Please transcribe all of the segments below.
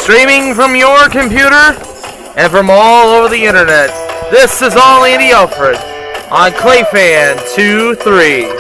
Streaming from your computer and from all over the internet, this is all Andy Alfred on ClayFan 23.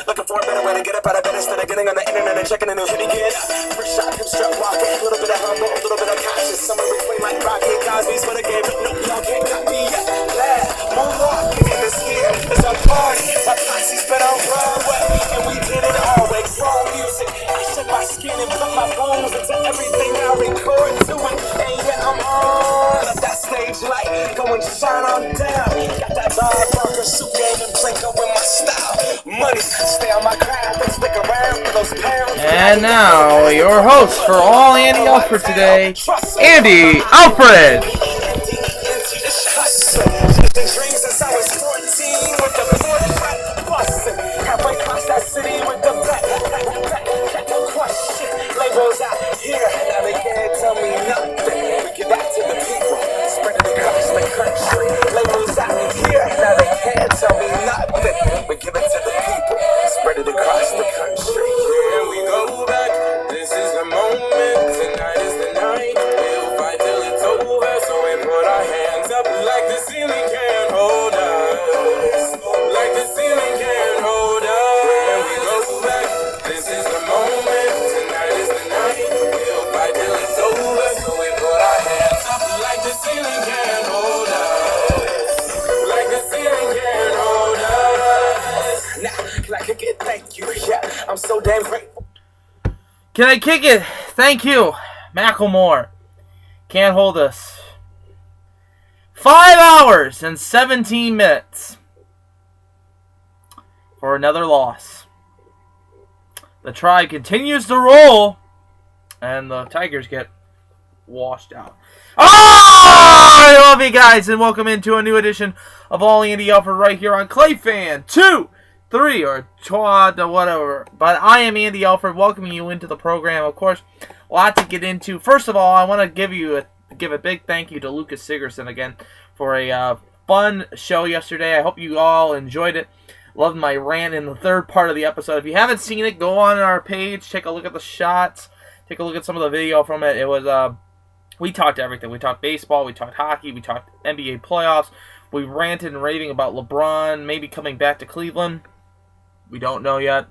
Looking for a better way to get up out of bed instead of getting on the internet and checking in and hitting it. First shot, hip strut walking, a little bit of humble, a little bit of conscious. Somewhere between like Rocky Cosby's for the game. No, y'all can't copy yet. Glad moonwalking in this year is a party. My posse's been on Broadway, and we did it all way. Grown music, I shed my skin and put my bones into everything I record to it. And yeah, I'm on up that stage light, go and shine on down. Got that Bob Barker suit game and Plinko in my style. Money, stay on my craft and stick around for those pounds. And now, your host for all Andy Alfred today, Andy Alfred. Dreams since I was 14 with the 4-track bustin'. Halfway across that city with the back question. Labels out here, now they can't tell me nothing. We give that to the people, spread it across the country. Labels out here, now they can't tell me nothing. We give it to the people, spread it across the country. Here we go back, this is the moment, tonight is the night. We'll fight till it's over, so we put our hands up like the ceiling can't hold us. Like the ceiling can't hold us. Here we go back, this is the moment, tonight is the night. We'll fight till it's over, so we put our hands up like the ceiling can't hold us. Like the ceiling can't hold us. Nah, like a good thank you, yeah, I'm so damn grateful. Can I kick it? Thank you, Macklemore. Can't hold us. 5 hours and 17 minutes for another loss. The Tribe continues to roll, and the Tigers get washed out. Oh! I love you guys, and welcome into a new edition of All Andy Alfred right here on ClayFan 2, 3, or Twad, or whatever. But I am Andy Alfred, welcoming you into the program. Of course, a lot to get into. First of all, I want to give a big thank you to Lucas Sigerson again for a fun show yesterday. I hope you all enjoyed it. Loved my rant in the third part of the episode. If you haven't seen it, go on our page, take a look at the shots, take a look at some of the video from it. It was we talked everything. We talked baseball, we talked hockey, we talked NBA playoffs. We ranted and raving about LeBron maybe coming back to Cleveland. We don't know yet.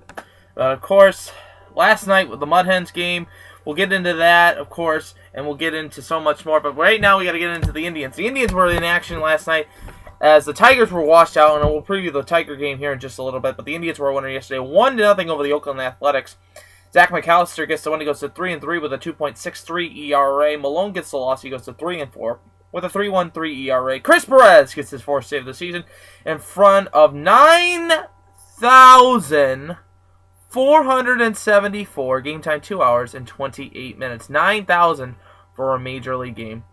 But of course, last night with the Mud Hens game, we'll get into that, of course, and we'll get into so much more. But right now, we got to get into the Indians. The Indians were in action last night as the Tigers were washed out, and we'll preview the Tiger game here in just a little bit. But the Indians were a winner yesterday, 1-0 over the Oakland Athletics. Zach McAllister gets the win. He goes to 3-3 with a 2.63 ERA. Malone gets the loss. He goes to 3-4 with a 3.13 ERA. Chris Perez gets his fourth save of the season in front of 9,474. Game time 2 hours and 28 minutes. 9,000 for a major league game.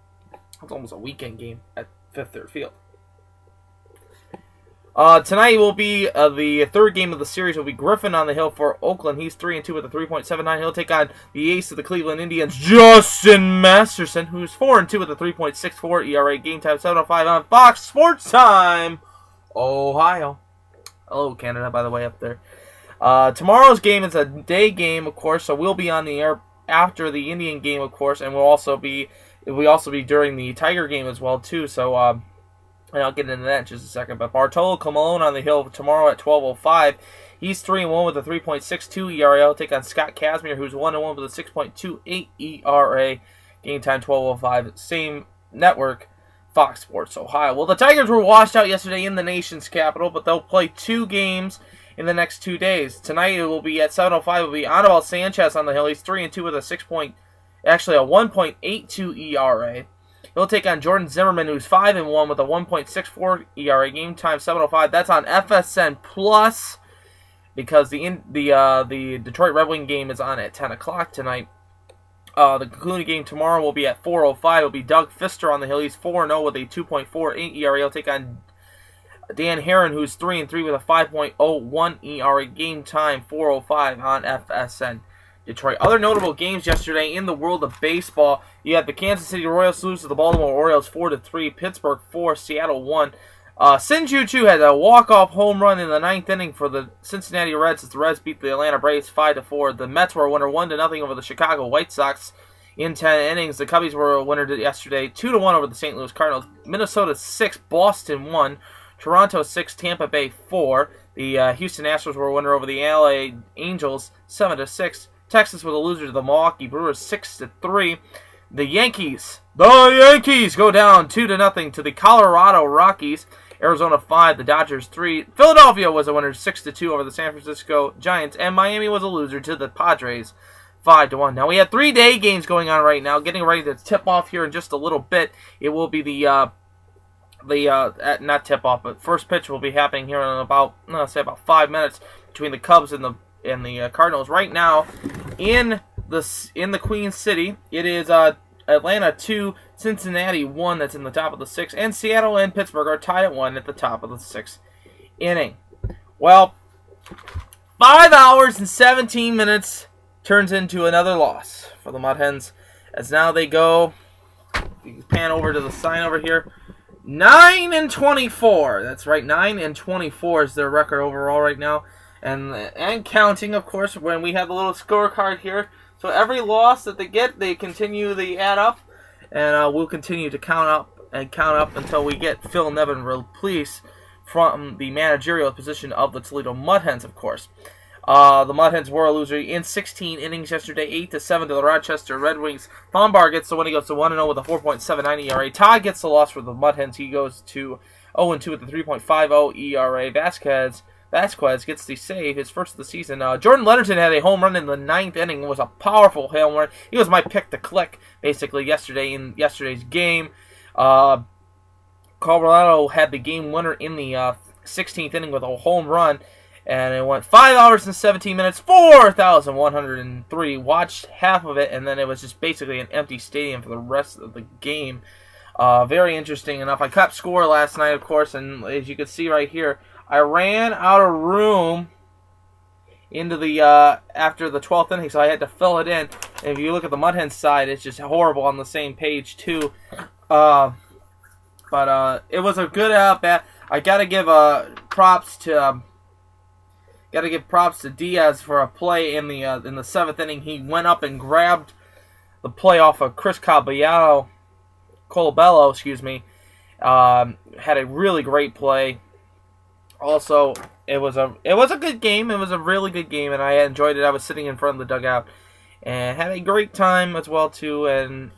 That's almost a weekend game at Fifth Third Field. Tonight will be the third game of the series. Will be Griffin on the hill for Oakland. He's 3-2 with a 3.79. He'll take on the ace of the Cleveland Indians, Justin Masterson, who's 4-2 with a 3.64 ERA. Game time 7:05 on Fox Sports Time, Ohio. Hello, Canada, by the way, up there. Tomorrow's game is a day game, of course, so we'll be on the air after the Indian game, of course, and we'll also be during the Tiger game as well, too. So, and I'll get into that in just a second. But Bartolo Colon on the hill tomorrow at 12:05. He's 3-1 with a 3.62 ERA. He'll take on Scott Kazmir, who's 1-1 with a 6.28 ERA. Game time 12:05. Same network, Fox Sports Ohio. Well, the Tigers were washed out yesterday in the nation's capital, but they'll play 2 games in the next 2 days. Tonight it will be at 7:05. It will be Anibal Sanchez on the hill. He's 3-2 with a 1.82 ERA. He'll take on Jordan Zimmerman, who's 5-1 with a 1.64 ERA. Game time 7:05. That's on FSN Plus because the Detroit Red Wing game is on at 10 o'clock tonight. The concluding game tomorrow will be at 4:05. It'll be Doug Fister on the hill. He's 4-0 with a 2.48 ERA. He'll take on Dan Herron, who's 3-3 with a 5.01 ERA. Game time 4:05 on FSN. Detroit. Other notable games yesterday in the world of baseball. You had the Kansas City Royals lose to the Baltimore Orioles 4-3. Pittsburgh 4, Seattle 1. Sin-Ju Chu had a walk-off home run in the 9th inning for the Cincinnati Reds as the Reds beat the Atlanta Braves 5-4. The Mets were a winner 1-0 over the Chicago White Sox in 10 innings. The Cubbies were a winner yesterday 2-1 over the St. Louis Cardinals. Minnesota 6, Boston 1. Toronto 6, Tampa Bay 4. The Houston Astros were a winner over the LA Angels 7-6. Texas was a loser to the Milwaukee Brewers 6-3. The Yankees go down 2-0 to the Colorado Rockies. Arizona 5, the Dodgers 3. Philadelphia was a winner 6-2 over the San Francisco Giants, and Miami was a loser to the Padres 5-1. Now we have 3-day games going on right now, getting ready to tip off here in just a little bit. It will be not tip off, but first pitch will be happening here in about 5 minutes between the Cubs and the Cardinals. Right now, in the Queen City, it is Atlanta 2, Cincinnati 1. That's in the top of the 6th, and Seattle and Pittsburgh are tied at 1 at the top of the 6th inning. Well, 5 hours and 17 minutes turns into another loss for the Mud Hens, as now they go. You pan over to the sign over here. 9-24. That's right, 9-24 is their record overall right now. And counting, of course, when we have the little scorecard here. So every loss that they get, they continue the add up, and we'll continue to count up until we get Phil Nevin released from the managerial position of the Toledo Mud Hens, of course. The Mud Hens were a loser in 16 innings yesterday, 8-7 to the Rochester Red Wings. Thombar gets the win. He goes to 1-0 with a 4.79 ERA. Todd gets the loss for the Mud Hens. He goes to 0-2 with a 3.50 ERA. Vasquez gets the save, his first of the season. Jordan Lennerton had a home run in the 9th inning. It was a powerful home run. He was my pick to click, basically, yesterday in yesterday's game. Colorado had the game winner in the 16th inning with a home run, and it went 5 hours and 17 minutes, 4,103. Watched half of it, and then it was just basically an empty stadium for the rest of the game. Very interesting enough. I kept score last night, of course, and as you can see right here, I ran out of room into the after the 12th inning, so I had to fill it in. And if you look at the Mud Hens side, it's just horrible on the same page too. But it was a good bat. I gotta give props to Diaz for a play in the 7th inning. He went up and grabbed the play off of Chris Colabello. Had a really great play. Also, it was a good game. It was a really good game, and I enjoyed it. I was sitting in front of the dugout and had a great time as well too.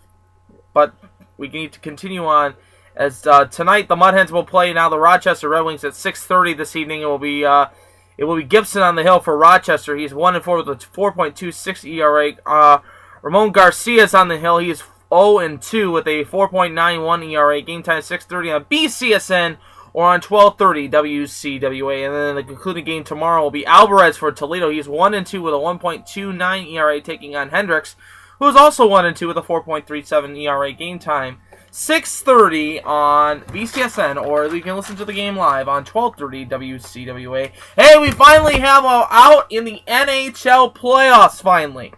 But we need to continue on, as tonight the Mud Hens will play now the Rochester Red Wings at 6:30 this evening. It will be Gibson on the hill for Rochester. He's 1-4 with a 4.26 ERA. Ramon Garcia's on the hill. He's 0-2 with a 4.91 ERA. Game time 6:30 on BCSN. Or on 12:30 WCWA. And then the concluding game tomorrow will be Alvarez for Toledo. He's 1-2 with a 1.29 ERA, taking on Hendricks, who is also 1-2 with a 4.37 ERA. Game time 6:30 on BCSN, or you can listen to the game live on 12:30 WCWA. Hey, we finally have out in the NHL playoffs. Finally,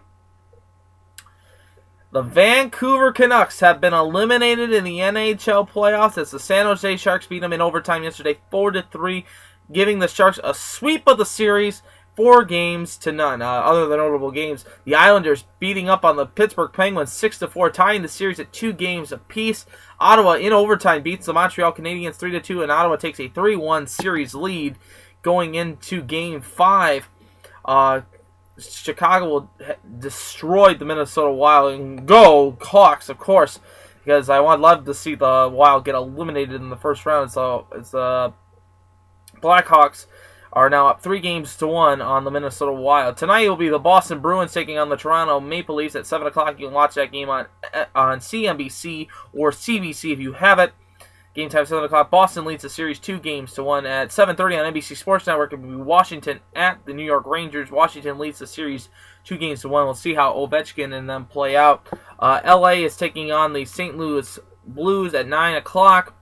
the Vancouver Canucks have been eliminated in the NHL playoffs as the San Jose Sharks beat them in overtime yesterday 4-3, giving the Sharks a sweep of the series 4-0. Other than notable games, the Islanders beating up on the Pittsburgh Penguins 6-4, tying the series at 2 games apiece. Ottawa in overtime beats the Montreal Canadiens 3-2, and Ottawa takes a 3-1 series lead going into Game 5. Chicago destroyed the Minnesota Wild, and go Hawks, of course, because I would love to see the Wild get eliminated in the first round. So it's Blackhawks are now up 3-1 on the Minnesota Wild. Tonight it will be the Boston Bruins taking on the Toronto Maple Leafs at 7 o'clock. You can watch that game on CNBC or CBC if you have it. Game time 7 o'clock. Boston leads the series 2-1 at 7:30 on NBC Sports Network. It will be Washington at the New York Rangers. Washington leads the series 2-1. We'll see how Ovechkin and them play out. LA is taking on the St. Louis Blues at 9 o'clock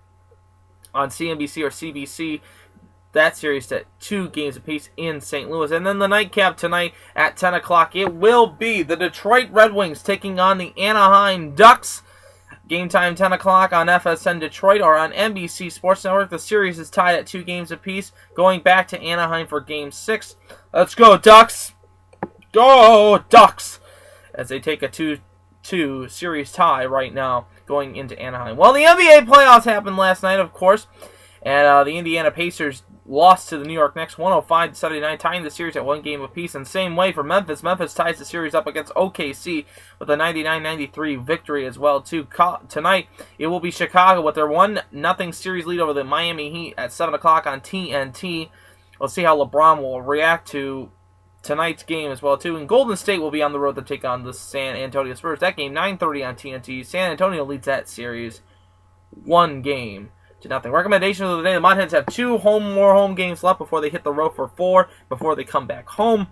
on CNBC or CBC. that series to 2 games apiece in St. Louis. And then the nightcap tonight at 10 o'clock, it will be the Detroit Red Wings taking on the Anaheim Ducks. Game time 10 o'clock on FSN Detroit or on NBC Sports Network. The series is tied at 2 games apiece, going back to Anaheim for Game 6. Let's go, Ducks! Go, Ducks! As they take a 2-2 series tie right now going into Anaheim. Well, the NBA playoffs happened last night, of course, and the Indiana Pacers lost to the New York Knicks 105-79, tying the series at 1 game apiece. And same way for Memphis. Memphis ties the series up against OKC with a 99-93 victory as well, too. Tonight, it will be Chicago with their 1-0 series lead over the Miami Heat at 7 o'clock on TNT. We'll see how LeBron will react to tonight's game as well, too. And Golden State will be on the road to take on the San Antonio Spurs. That game, 9:30 on TNT. San Antonio leads that series 1-0. Recommendation of the day: the Mudhens have 2 more home games left before they hit the road for 4 before they come back home.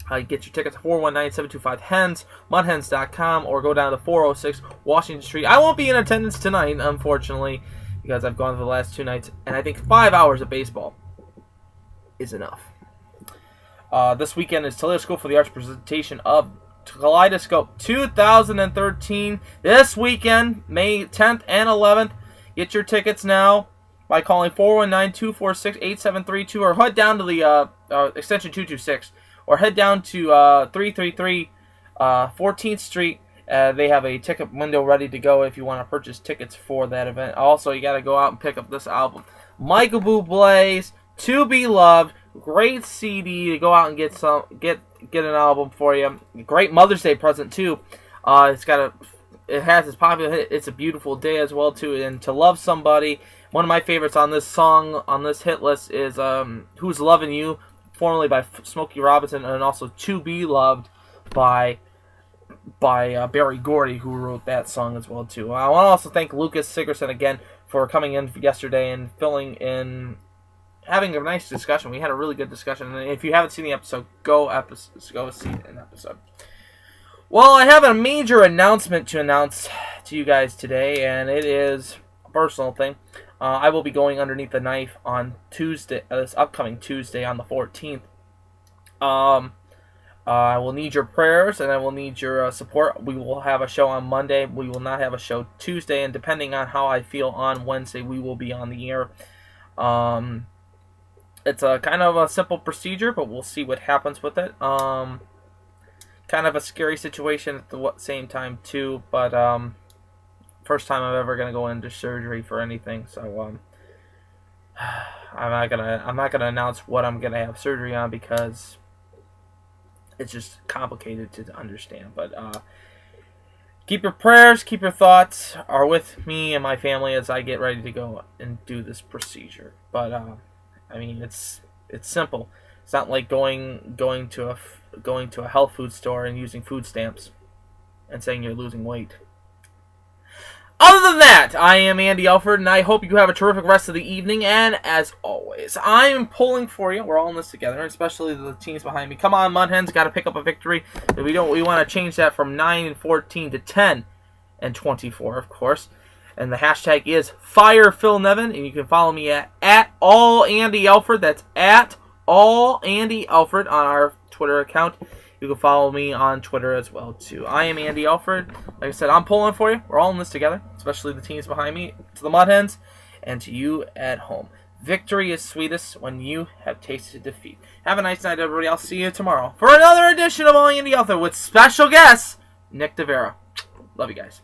Get your tickets at 419-725-HENS, mudhens.com, or go down to 406 Washington Street. I won't be in attendance tonight, unfortunately, because I've gone for the last 2 nights, and I think 5 hours of baseball is enough. This weekend is Toledo School for the Arts presentation of Kaleidoscope 2013. This weekend, May 10th and 11th. Get your tickets now by calling 419-246-8732 or head down to the extension 226 or head down to 333 14th Street. They have a ticket window ready to go if you want to purchase tickets for that event. Also, you got to go out and pick up this album. Michael Bublé's To Be Loved. Great CD to go out and get an album for you. Great Mother's Day present too. It has its popular hit, It's a Beautiful Day as well, too, and To Love Somebody. One of my favorites on this song, on this hit list, is Who's Loving You, formerly by Smokey Robinson, and also To Be Loved by Barry Gordy, who wrote that song as well, too. I want to also thank Lucas Sigerson again for coming in yesterday and filling in, having a nice discussion. We had a really good discussion, and if you haven't seen the episode, go see an episode. Well, I have a major announcement to announce to you guys today, and it is a personal thing. I will be going underneath the knife on Tuesday, this upcoming Tuesday on the 14th. I will need your prayers, and I will need your support. We will have a show on Monday. We will not have a show Tuesday, and depending on how I feel on Wednesday, we will be on the air. It's a kind of a simple procedure, but we'll see what happens with it. Kind of a scary situation at the same time too, but first time I'm ever gonna go into surgery for anything, so I'm not gonna announce what I'm gonna have surgery on because it's just complicated to understand. But keep your prayers, keep your thoughts are with me and my family as I get ready to go and do this procedure. But I mean, it's simple. It's not like going to a health food store and using food stamps and saying you're losing weight. Other than that, I am Andy Alfred, and I hope you have a terrific rest of the evening. And as always, I am pulling for you. We're all in this together, especially the teams behind me. Come on, Mudhens, got to pick up a victory. We want to change that from 9-14 to 10-24, of course. And the hashtag is FirePhilNevin, and you can follow me at AllAndyAlfred. That's at AllAndyAlfred on our Twitter account. You can follow me on Twitter as well, too. I am Andy Alfred. Like I said, I'm pulling for you. We're all in this together, especially the teams behind me, to the Mudhens, and to you at home. Victory is sweetest when you have tasted defeat. Have a nice night, everybody. I'll see you tomorrow for another edition of All Andy Alfred with special guest, Nick DeVera. Love you guys.